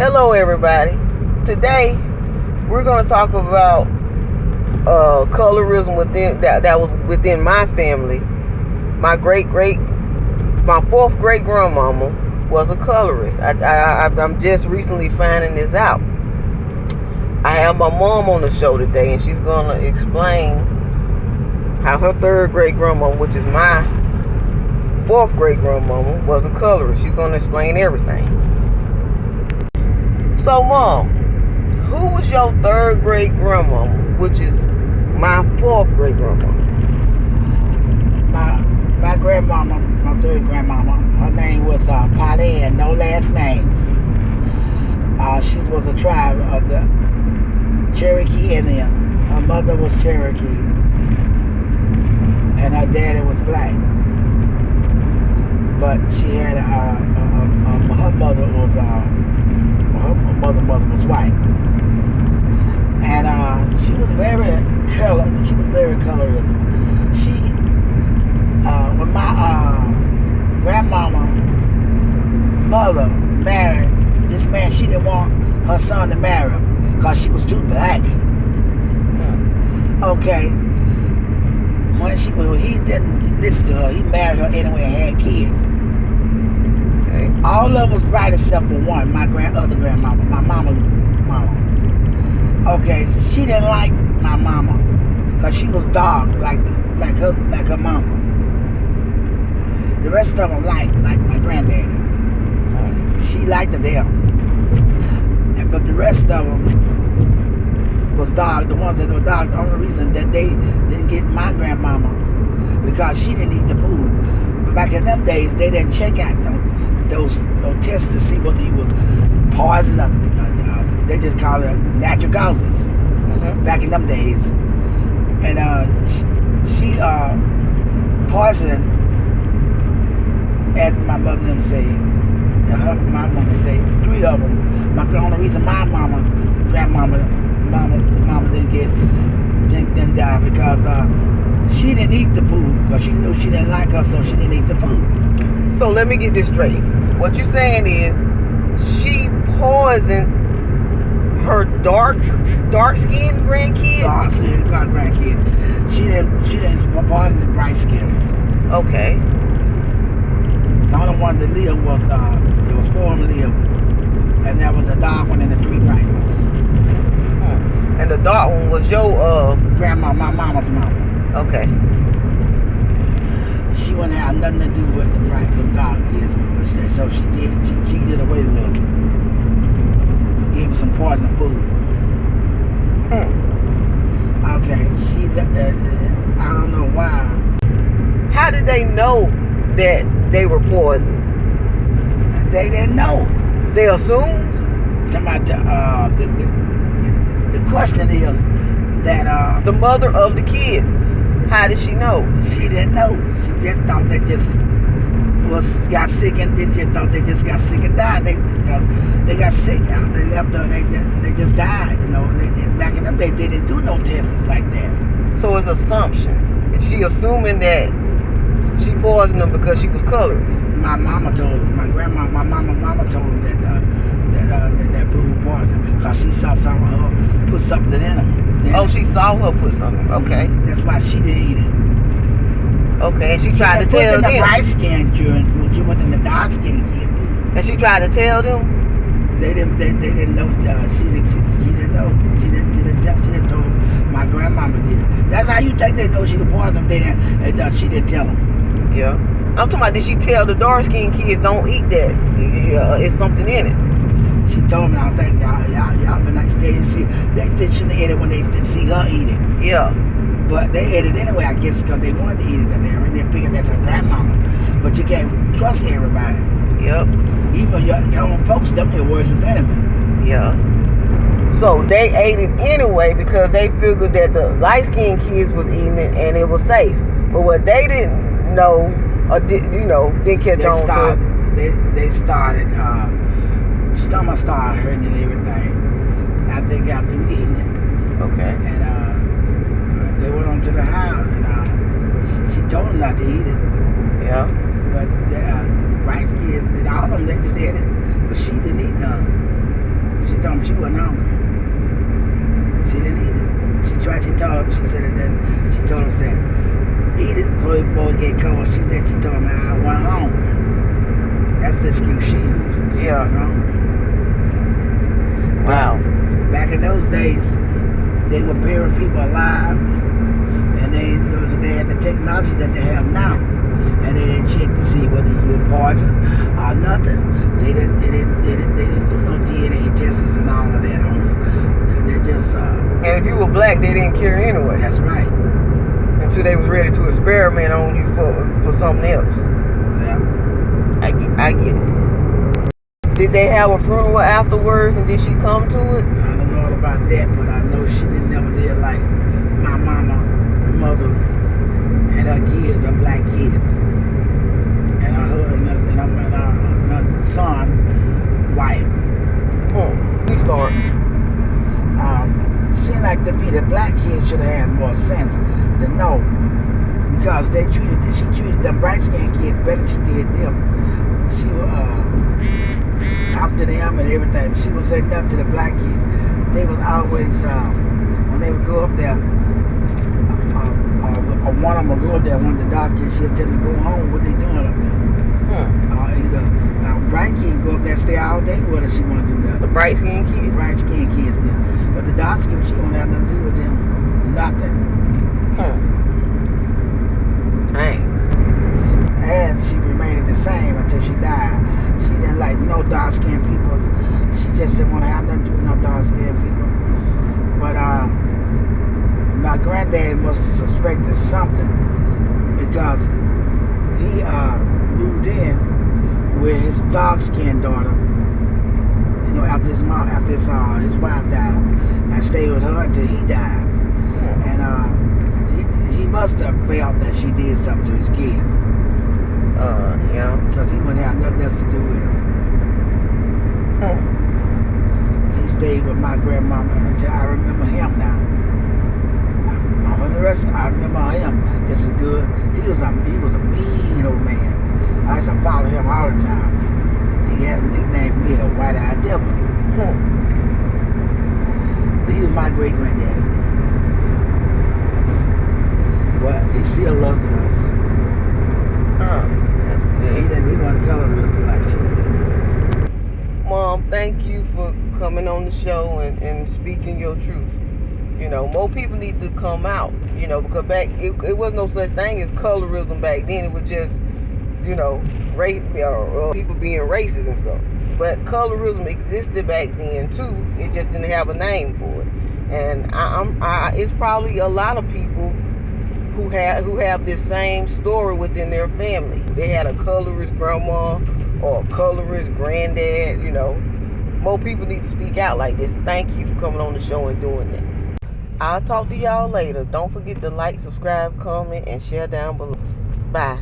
Hello everybody. Today we're going to talk about colorism within that was within my family. My fourth great grandmama was a colorist. I'm just recently finding this out. I have my mom on the show today, and she's going to explain how her third great grandmama, which is my fourth great grandmama, was a colorist. She's going to explain everything. So, Mom, who was your third great grandmama, which is my fourth great grandmama? My grandmama, my third grandmama, her name was Pauline, no last names. She was a tribe of the Cherokee Indian. Her mother was Cherokee, and her daddy was black. But she had her mother was her mother was white, and she was very colorism. She when my grandmama mother married this man, she didn't want her son to marry him because she was too black. Okay. When he didn't listen to her, he married her anyway and had kids. Okay. All of them was bright except for one, my other grandmama, my mama. Okay, she didn't like my mama because she was dark like her mama. The rest of them like my granddaddy. She liked them, but the rest of them was dark. The ones that were dark, the only reason that they didn't get my grandmama because she didn't eat the food. But back in them days, they didn't check out those tests to see whether you was poisoned. They just call it natural causes. Back in them days, and she poisoned, as my mother them said, and my mama said, 3 of them. The only reason my grandmama didn't die because she didn't eat the food because she knew she didn't like her, so she didn't eat the food. So let me get this straight. What you're saying is she poisoned her dark-skinned grandkids? Dark-skinned grandkids. She didn't poison the bright skins. Okay. The only one that lived was there was 4 of them lived, and there was a dark one and the 3 bright ones. And the dark one was your grandma, my mama's mama. Okay. She wouldn't have nothing to do with the bright and dark kids, so she did away with them. Gave them some poison food. Okay, I don't know why. How did they know that they were poisoned? They didn't know. They assumed? The question is that the mother of the kids. How did she know? She didn't know. She just thought they got sick, and they just thought they just got sick and died. They got sick after they left her. They just died. You know. Back in them days, they didn't do no tests like that. So it's assumptions. Is she assuming that she poisoned them because she was colorist? My mama told her. My mama told him that food was poison because she saw some of her put something in them. Oh, she saw her put something. Okay. That's why she didn't eat it. Okay, and she tried to tell them. She wasn't the light skinned food. She wasn't the dark skinned kid food. And she tried to tell them. They didn't know. She didn't know. She didn't tell them. My grandmama did. That's how you think they know she was poisoned. She didn't tell them. Yeah. I'm talking about, did she tell the dark skinned kids don't eat that? It's something in it. She told me, I don't think y'all been like they shouldn't have ate it when they didn't see her eat it. Yeah. But they ate it anyway, I guess, because they wanted to eat it because they already figured that's her grandmama. But you can't trust everybody. Yep. Even your own folks, them your worst enemy. Yeah. So they ate it anyway because they figured that the light skinned kids was eating it and it was safe. But what they didn't know, or didn't catch on to. They started. Stomach started hurting and everything after they got through eating it. Okay. And they went on to the house, and she told them not to eat it. Yeah. But the rice kids, all of them, they just ate it. But she didn't eat none. she wasn't hungry. She didn't eat it. She told him, she said that, she told him, said, eat it so his boy get cold. She told him, I wasn't hungry. That's the excuse she used. She wasn't hungry. Wow. But back in those days, they were burying people alive, and they had the technology that they have now, and they didn't check to see whether you were poisoned or nothing. They didn't do no DNA tests and all of that on you. They just and if you were black, they didn't care anyway. That's right. Until they was ready to experiment on you for something else. Yeah. I get it. Did they have a funeral afterwards, and did she come to it? I don't know all about that, but I know she never did like my mama, mother, and her kids, her black kids, and her son's wife. We start. Seemed like to me the black kids should have had more sense to know, because she treated them bright skinned kids better than she did them. She would talk to them and everything. She would say nothing to the black kids. They would always, when they would go up there, one of them would go up there, one of the dark kids, she'd tell them to go home. What they doing up there? Now bright kids go up there and stay all day with her. She won't do nothing. The bright skinned kids? Bright skinned kids did. But the dark skinned, she won't have nothing to do with them. Nothing. Dang. And she remained the same until she died. She didn't like no dark skinned people. She just didn't want to have nothing to do with no dark skinned people. But my granddad must have suspected something, because he moved in with his dark skinned daughter, after his wife died, and stayed with her until he died. And he must have felt that she did something to his kids. Yeah. Because he wouldn't have nothing else to do with them. He stayed with my grandmama until I remember him now. The rest, I remember him just as good. He was a mean old man. I used to follow him all the time. He had a nickname for me, the White-Eyed Devil. He was my great granddaddy. But he still loved us. That's good. He wasn't colorism like she did. Mom, thank you for coming on the show and speaking your truth. More people need to come out, because back, it was no such thing as colorism back then. It was just, race, people being racist and stuff. But colorism existed back then too. It just didn't have a name for it. And it's probably a lot of people who have this same story within their family. They had a colorist grandma or a colorist granddad. More people need to speak out like this. Thank you for coming on the show and doing that. I'll talk to y'all later. Don't forget to like, subscribe, comment, and share down below. Bye.